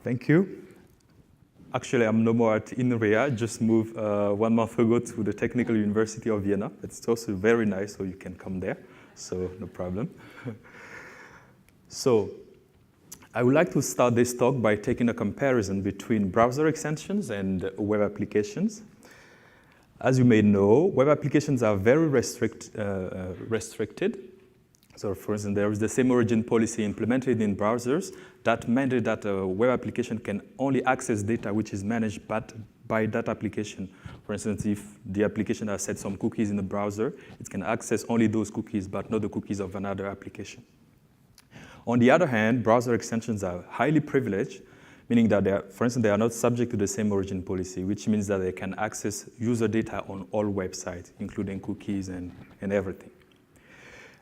Thank you. Actually, I'm no more at INRIA. Just moved 1 month ago to the Technical University of Vienna. It's also very nice, so you can come there. So no problem. So I would like to start this talk by taking a comparison between browser extensions and web applications. As you may know, web applications are very restricted. So for instance, there is the same origin policy implemented in browsers that mandate that a web application can only access data which is managed by that application. For instance, if the application has set some cookies in the browser, it can access only those cookies, but not the cookies of another application. On the other hand, browser extensions are highly privileged, meaning that, for instance, they are not subject to the same origin policy, which means that they can access user data on all websites, including cookies and everything.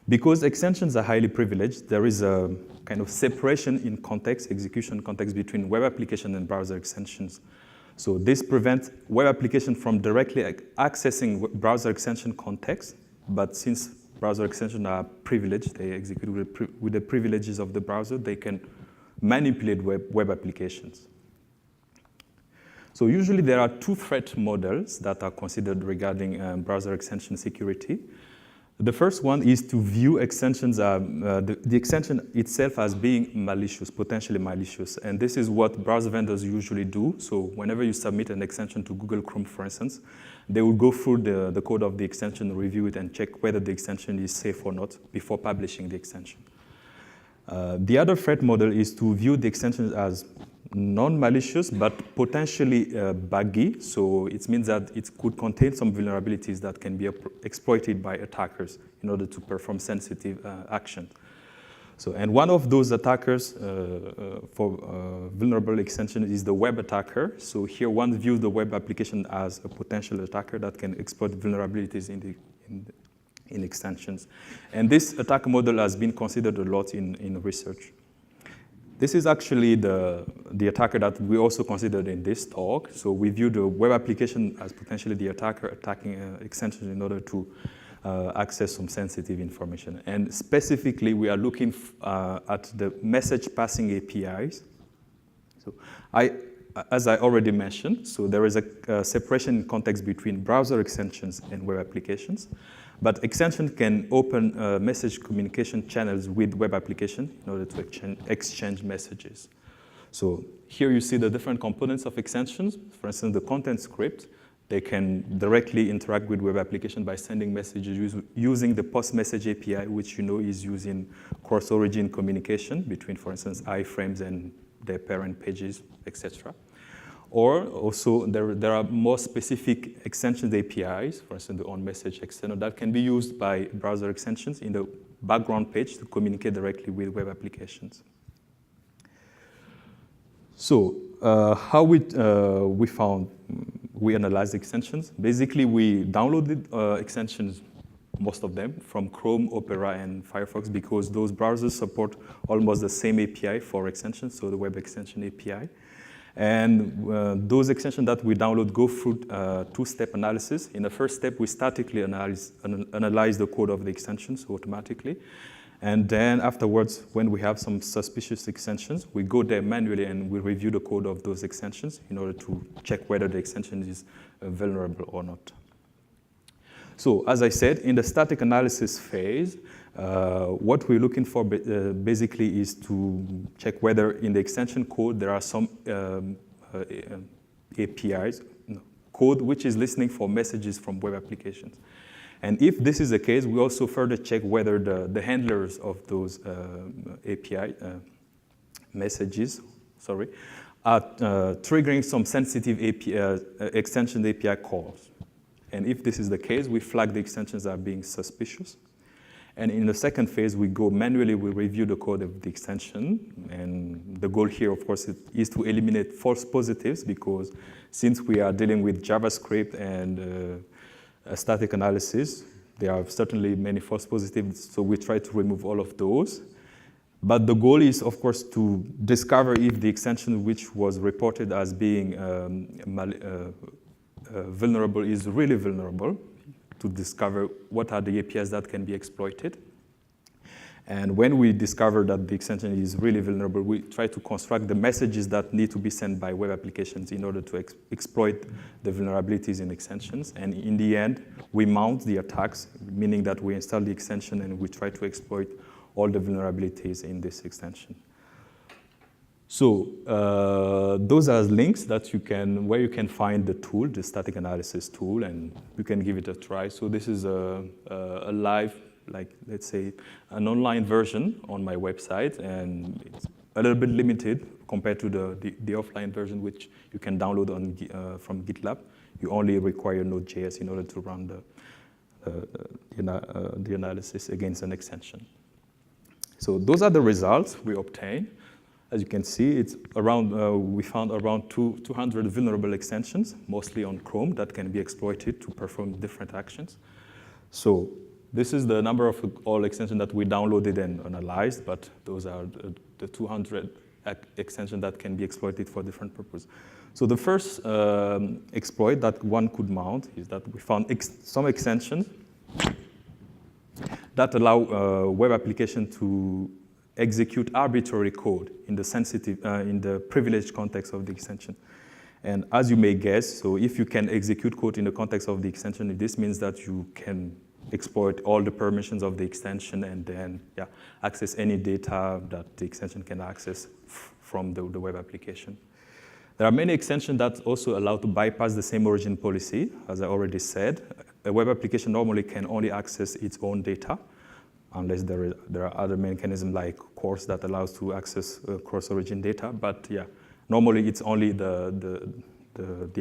Because extensions are highly privileged, there is a kind of separation in context, execution context, between web application and browser extensions. So this prevents web application from directly accessing browser extension context, but since browser extensions are privileged, they execute with the privileges of the browser, they can manipulate web applications. So usually there are 2 threat models that are considered regarding browser extension security. The first one is to view extensions, the extension itself as being malicious, potentially malicious. And this is what browser vendors usually do. So whenever you submit an extension to Google Chrome, for instance, they will go through the code of the extension, review it, and check whether the extension is safe or not before publishing the extension. The other threat model is to view the extension as non-malicious, but potentially buggy. So it means that it could contain some vulnerabilities that can be exploited by attackers in order to perform sensitive action. So, and one of those attackers for vulnerable extension is the web attacker. So here one views the web application as a potential attacker that can exploit vulnerabilities in extensions. And this attack model has been considered a lot in research. This is actually the attacker that we also considered in this talk. So we view the web application as potentially the attacker attacking extensions in order to access some sensitive information. And specifically, we are looking at the message passing APIs. So as I already mentioned, so there is a separation in context between browser extensions and web applications. But extensions can open message communication channels with web application in order to exchange messages. So here you see the different components of extensions. For instance, the content script, they can directly interact with web application by sending messages using the post message API, which you know is using cross-origin communication between, for instance, iframes and their parent pages, etc. Or also, there are more specific extensions APIs, for instance, the on-message external, that can be used by browser extensions in the background page to communicate directly with web applications. So how we analyzed extensions. Basically, we downloaded extensions, most of them, from Chrome, Opera, and Firefox, because those browsers support almost the same API for extensions, so the web extension API. And those extensions that we download go through 2-step analysis. In the first step, we statically analyze the code of the extensions automatically. And then afterwards, when we have some suspicious extensions, we go there manually and we review the code of those extensions in order to check whether the extension is vulnerable or not. So as I said, in the static analysis phase, what we're looking for basically is to check whether in the extension code there are some APIs, code which is listening for messages from web applications. And if this is the case, we also further check whether the handlers of those API messages, are triggering some sensitive extension API calls. And if this is the case, we flag the extensions as being suspicious. And in the second phase, we go manually, we review the code of the extension. And the goal here, of course, is to eliminate false positives, because since we are dealing with JavaScript and static analysis, there are certainly many false positives, so we try to remove all of those. But the goal is, of course, to discover if the extension which was reported as being vulnerable is really vulnerable, to discover what are the APIs that can be exploited. And when we discover that the extension is really vulnerable, we try to construct the messages that need to be sent by web applications in order to exploit the vulnerabilities in extensions. And in the end, we mount the attacks, meaning that we install the extension and we try to exploit all the vulnerabilities in this extension. So those are links that where you can find the tool, the static analysis tool, and you can give it a try. So this is a live, like let's say, an online version on my website, and it's a little bit limited compared to the offline version, which you can download from GitLab. You only require Node.js in order to run the analysis against an extension. So those are the results we obtained. As you can see, it's around, we found around 200 vulnerable extensions, mostly on Chrome, that can be exploited to perform different actions. So this is the number of all extensions that we downloaded and analyzed, but those are the 200 extensions that can be exploited for different purposes. So the first exploit that one could mount is that we found some extensions that allow web application to execute arbitrary code in the privileged context of the extension. And as you may guess, so if you can execute code in the context of the extension, this means that you can exploit all the permissions of the extension and then access any data that the extension can access from the web application. There are many extensions that also allow to bypass the same origin policy. As I already said, a web application normally can only access its own data, unless there are other mechanisms like CORS that allows to access cross-origin data. But normally it's only the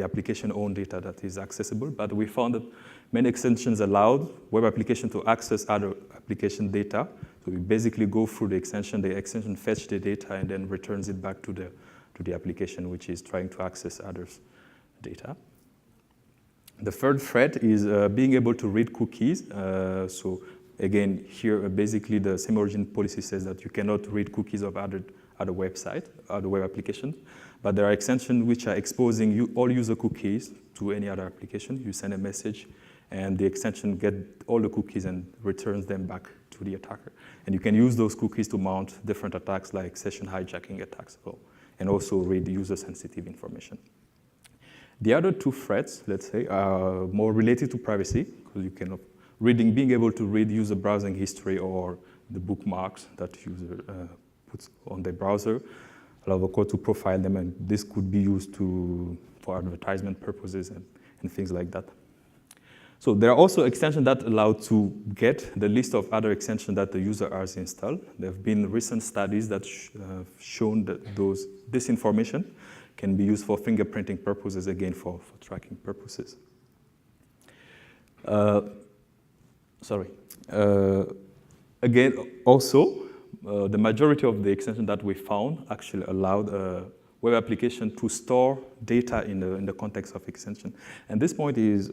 application own data that is accessible. But we found that many extensions allowed web application to access other application data. So we basically go through the extension fetch the data and then returns it back to the application, which is trying to access others' data. The third threat is being able to read cookies. So again, here basically the same origin policy says that you cannot read cookies of other websites, other web applications. But there are extensions which are exposing all user cookies to any other application. You send a message, and the extension gets all the cookies and returns them back to the attacker. And you can use those cookies to mount different attacks like session hijacking attacks, and also read user-sensitive information. The other two threats, let's say, are more related to privacy, because you can being able to read user browsing history or the bookmarks that user puts on their browser, allow the code to profile them, and this could be used for advertisement purposes and things like that. So there are also extensions that allow to get the list of other extensions that the user has installed. There have been recent studies that have shown that this information can be used for fingerprinting purposes, again, for tracking purposes. Again, also, the majority of the extensions that we found actually allowed web application to store data in the context of extension. And this point is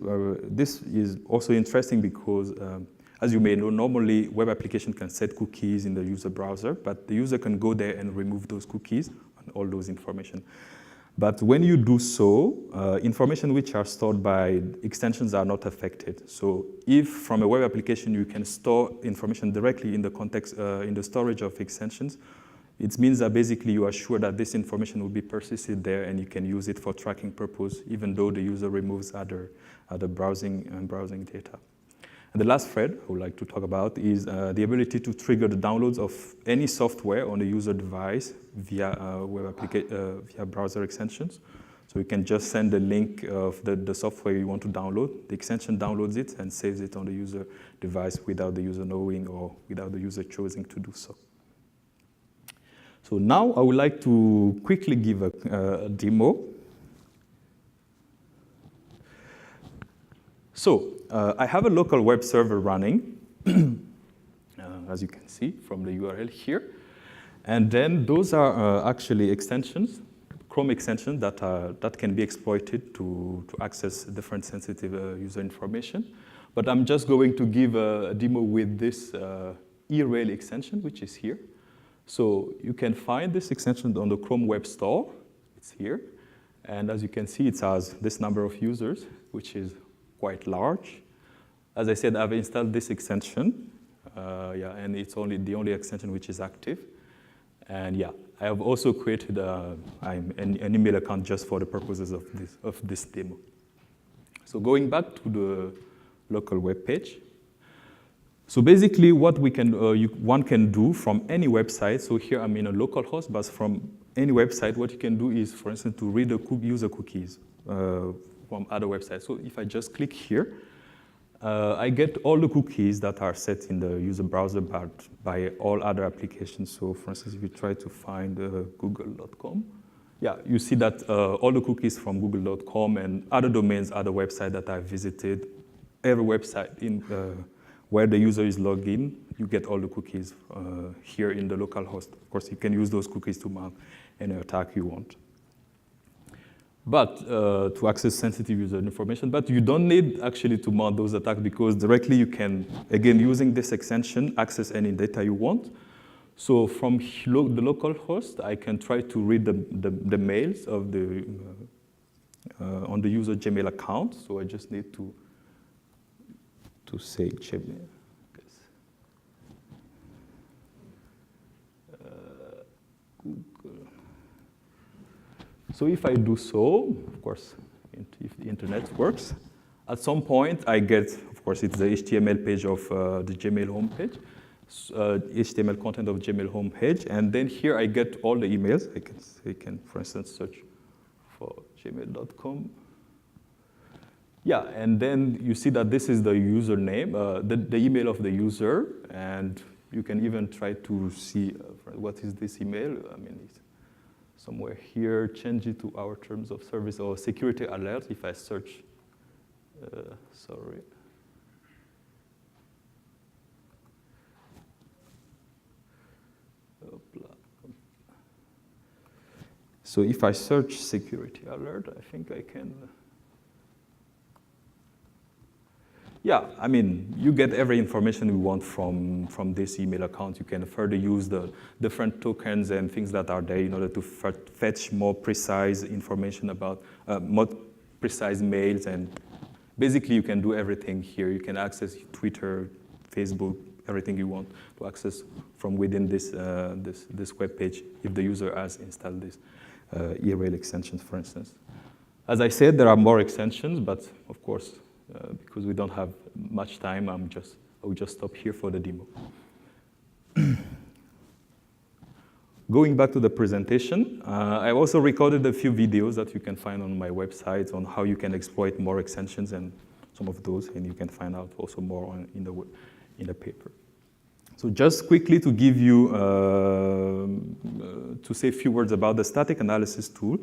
also interesting because, as you may know, normally web application can set cookies in the user browser, but the user can go there and remove those cookies and all those information. But when you do so, information which are stored by extensions are not affected. So if from a web application you can store information directly in the context, in the storage of extensions, it means that basically you are sure that this information will be persisted there and you can use it for tracking purpose, even though the user removes other browsing data. And the last thread I would like to talk about is the ability to trigger the downloads of any software on the user device via via browser extensions. So you can just send the link of the software you want to download. The extension downloads it and saves it on the user device without the user knowing or without the user choosing to do so. So now I would like to quickly give a demo. So I have a local web server running, as you can see from the URL here. And then those are actually extensions, Chrome extensions that can be exploited to access different sensitive user information. But I'm just going to give a demo with this eRail extension, which is here. So you can find this extension on the Chrome Web Store. It's here. And as you can see, it has this number of users, which is quite large. As I said, I've installed this extension. Yeah, and it's the only extension which is active. And yeah, I have also created an email account just for the purposes of this demo. So going back to the local web page. So basically what one can do from any website, so here I'm in a local host, but from any website, what you can do is, for instance, to read the user cookies from other websites. So if I just click here, I get all the cookies that are set in the user browser by all other applications. So for instance, if you try to find google.com, yeah, you see that all the cookies from google.com and other domains, other websites that I've visited, every website where the user is logged in, you get all the cookies here in the local host. Of course, you can use those cookies to mount any attack you want. But to access sensitive user information, but you don't need actually to mount those attacks because directly you can, again, using this extension, access any data you want. So from the local host, I can try to read the mails of on the user Gmail account. So I just need to say Gmail. Google. So if I do so, of course, if the internet works, at some point I get, of course, it's the HTML page of the Gmail homepage, HTML content of Gmail homepage, and then here I get all the emails. I can, for instance, search for gmail.com. Yeah, and then you see that this is the username, the email of the user, and you can even try to see what is this email. I mean, it's somewhere here, change it to our terms of service or security alert if I search, sorry. So if I search security alert, I think I can. Yeah, I mean, you get every information you want from this email account. You can further use the different tokens and things that are there in order to fetch more precise information about more precise mails. And basically, you can do everything here. You can access Twitter, Facebook, everything you want to access from within this web page if the user has installed this ERL extensions, for instance. As I said, there are more extensions, but of course, because we don't have much time, I will just stop here for the demo. Going back to the presentation, I also recorded a few videos that you can find on my website on how you can exploit more extensions and some of those, and you can find out also more in the paper. So just quickly to give you, to say a few words about the static analysis tool.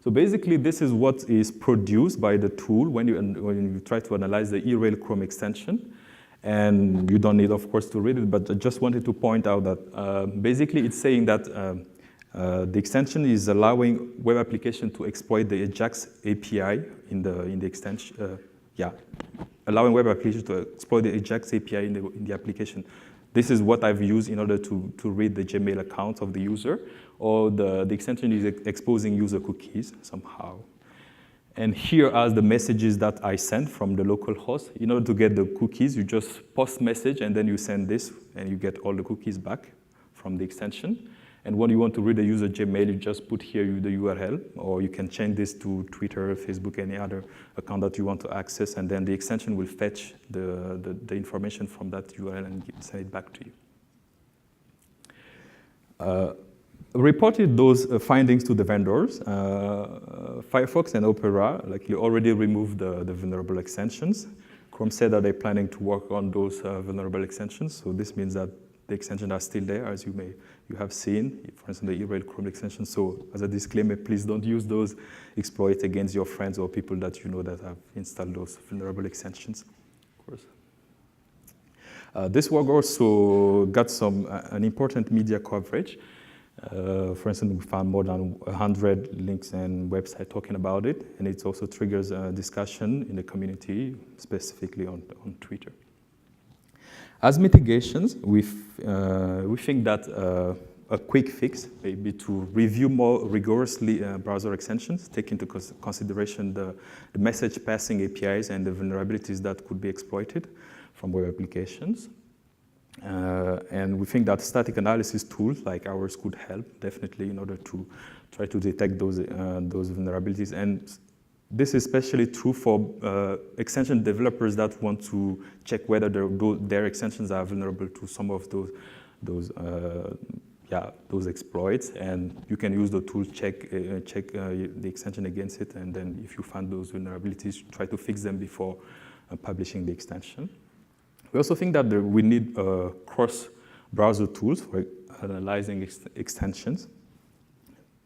So basically, this is what is produced by the tool when you try to analyze the ERL Chrome extension. And you don't need, of course, to read it, but I just wanted to point out that basically it's saying that the extension is allowing web application to exploit the AJAX API in the extension. Allowing web application to exploit the AJAX API in the application. This is what I've used in order to read the Gmail account of the user, or the extension is exposing user cookies somehow. And here are the messages that I sent from the local host. In order to get the cookies, you just post message and then you send this and you get all the cookies back from the extension. And when you want to read the user Gmail, you just put here the URL, or you can change this to Twitter, Facebook, any other account that you want to access, and then the extension will fetch the information from that URL and send it back to you. Reported those findings to the vendors. Firefox and Opera likely already removed the vulnerable extensions. Chrome said that they're planning to work on those vulnerable extensions, so this means that the extensions are still there, as you have seen, for instance, the ERL Chrome extension. So as a disclaimer, please don't use those exploits against your friends or people that you know that have installed those vulnerable extensions, of course. This work also got an important media coverage. For instance, we found more than 100 links and websites talking about it, and it also triggers a discussion in the community, specifically on Twitter. As mitigations, we think that a quick fix may be to review more rigorously browser extensions, take into consideration the message passing APIs and the vulnerabilities that could be exploited from web applications. And we think that static analysis tools like ours could help definitely in order to try to detect those vulnerabilities. And this is especially true for extension developers that want to check whether their extensions are vulnerable to some of those exploits. And you can use the tool, check the extension against it, and then if you find those vulnerabilities, try to fix them before publishing the extension. We also think that we need cross-browser tools for analyzing extensions.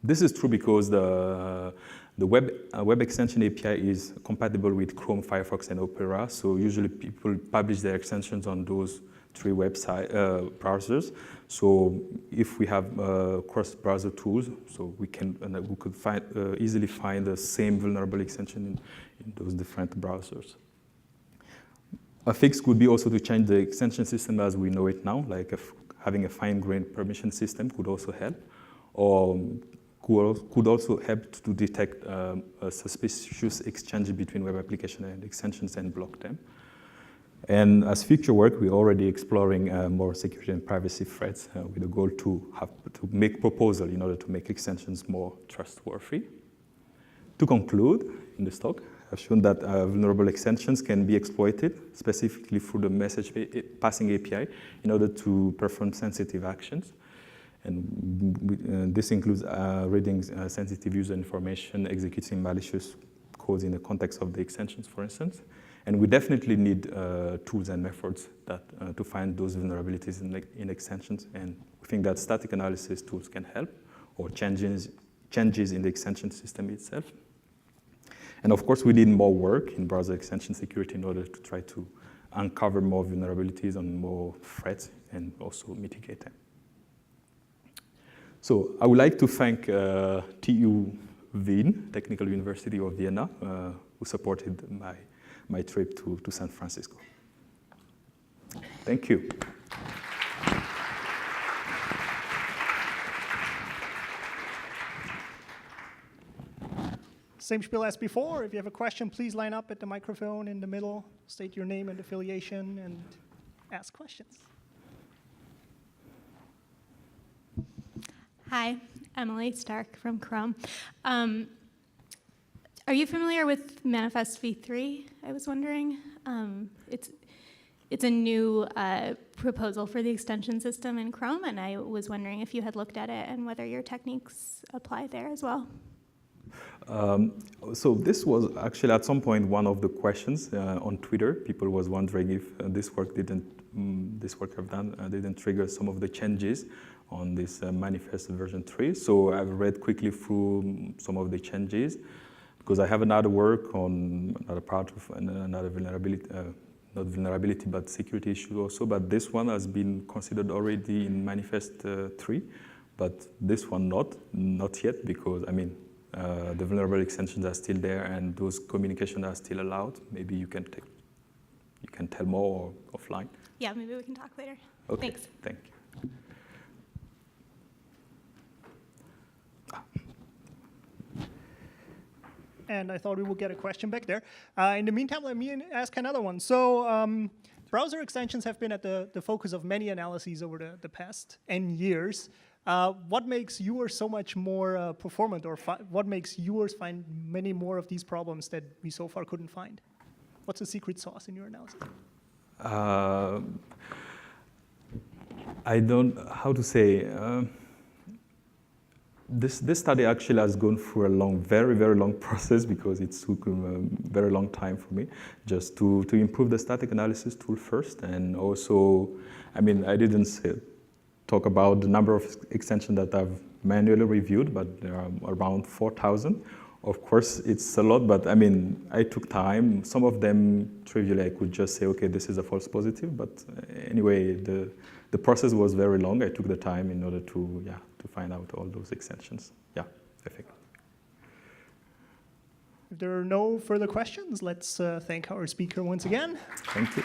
This is true because the web extension API is compatible with Chrome, Firefox, and Opera. So usually people publish their extensions on those three browsers. So if we have cross-browser tools, so we could easily find the same vulnerable extension in those different browsers. A fix could be also to change the extension system as we know it now, like having a fine-grained permission system could also help, or could also help to detect a suspicious exchange between web application and extensions and block them. And as future work, we're already exploring more security and privacy threats with the goal to make proposal in order to make extensions more trustworthy. To conclude in this talk, I've shown that vulnerable extensions can be exploited, specifically through the message passing API, in order to perform sensitive actions. And this includes reading sensitive user information, executing malicious codes in the context of the extensions, for instance. And we definitely need tools and methods to find those vulnerabilities in extensions. And we think that static analysis tools can help, or changes in the extension system itself. And of course, we need more work in browser extension security in order to try to uncover more vulnerabilities and more threats and also mitigate them. So I would like to thank TU Wien, Technical University of Vienna, who supported my trip to San Francisco. Thank you. Same spiel as before. If you have a question, please line up at the microphone in the middle, state your name and affiliation, and ask questions. Hi, Emily Stark from Chrome. Are you familiar with Manifest v3? I was wondering. It's a new proposal for the extension system in Chrome, and I was wondering if you had looked at it and whether your techniques apply there as well. So this was actually at some point one of the questions on Twitter. People was wondering if this work I've done didn't trigger some of the changes on this manifest version 3. So I've read quickly through some of the changes because I have another work on another part of another vulnerability, not vulnerability but security issue also. But this one has been considered already in manifest 3, but this one not yet, because I mean. The vulnerable extensions are still there, and those communications are still allowed. Maybe you can tell more offline. Yeah, maybe we can talk later. Okay. Thanks. Thank you. And I thought we would get a question back there. In the meantime, let me ask another one. So browser extensions have been at the focus of many analyses over the past N years. What makes yours so much more performant, or what makes yours find many more of these problems that we so far couldn't find? What's the secret sauce in your analysis? I don't, how to say, this study actually has gone through a very, very long process, because it took a very long time for me just to improve the static analysis tool first. And also, I mean, I didn't talk about the number of extensions that I've manually reviewed, but there are around 4,000. Of course, it's a lot, but I mean, I took time. Some of them, trivially, I could just say, okay, this is a false positive. But anyway, the process was very long. I took the time in order to find out all those extensions. Yeah, perfect. If there are no further questions, let's thank our speaker once again. Thank you.